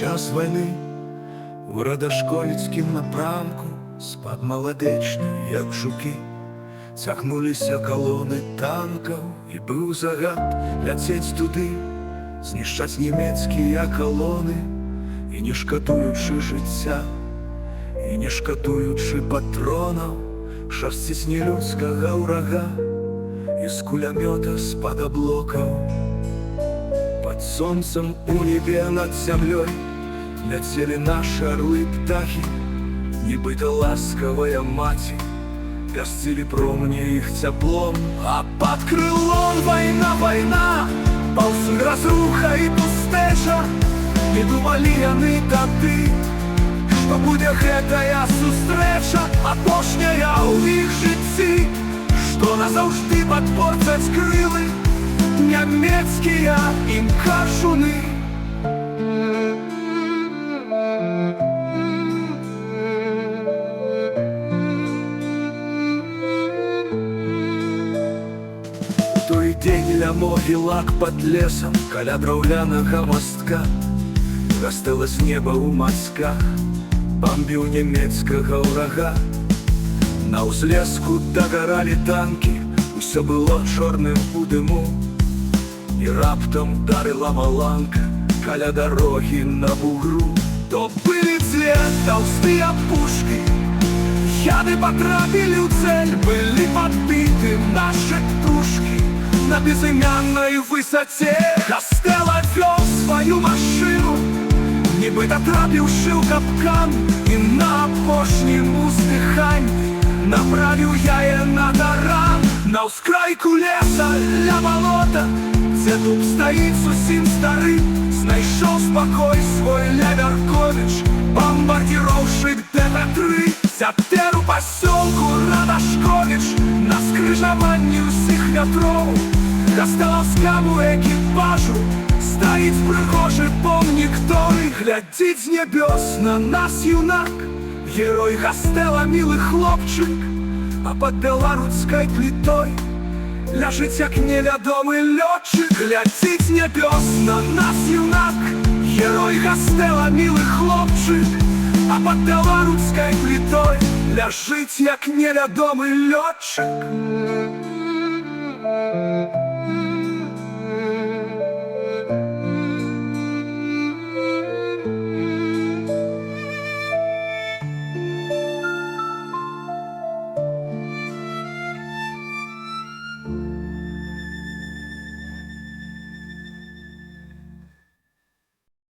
час війни у Радашковіцькім напрамку спад малодечны, як жуки. Цягнуліся калоны танкаў, і быў загад ляцець туды, знішчаць нямецкія калоны, і не шкадуючы жыцця, і не шкадуючы патронаў, шасціць нелюдскага ўрага, і з кулямёта з-пад аблокаў. Пад сонцам у небе над зямлёй ляцелі нашы арлы птахі, нібыта ласкавая маці, пясцілі промні іх цяплом. А пад крылом вайна, вайна, паўсюль разруха і пустэча. Не думалі яны тады, што будзе гэтая сустрэча апошняя ў іх жыцці, што назаўжды падпорцаць крылы нямецкія ім кажуны. Той дзень ля могілак пад лесам, каля драўлянага мастка, гастэла з неба ў мазках, бамбіў нямецкага ўрага. На ўзлеску дагаралі танкі, усё было чорным у дыму, і раптам дарыла маланка каля дарогі на бугру. То былі дзве таўстыя пушкі, яды патрапілі ў цэль, былі падбіты нашы тушкі на безымяннай высоце. Гастэла вёў сваю машыну, нібыта трапіўшы ў капкан, і на апошнім уздыханні направіў яе на таран. На ўскрайку леса ля балота, дзе дуб стаіць зусім стары, знайшоў спакой свой Лявярковіч, бамбардзіроўшчык ДТ-3. Цяпер у пасёлку Радашковіч, на скрыжаванні ўсіх вятроў, гастэлаўскаму экіпажу стаіць прыгожы помнік той. Глядзіць з нябёс на нас юнак, герой Гастэла, мілы хлопчык, а пад беларускай плітой ляжыць як невядомы лётчык. Глядзіць з нябёс на нас юнак, герой Гастэла, мілы хлопчык, а пад беларускай плітой ляжыць як невядомы лётчык.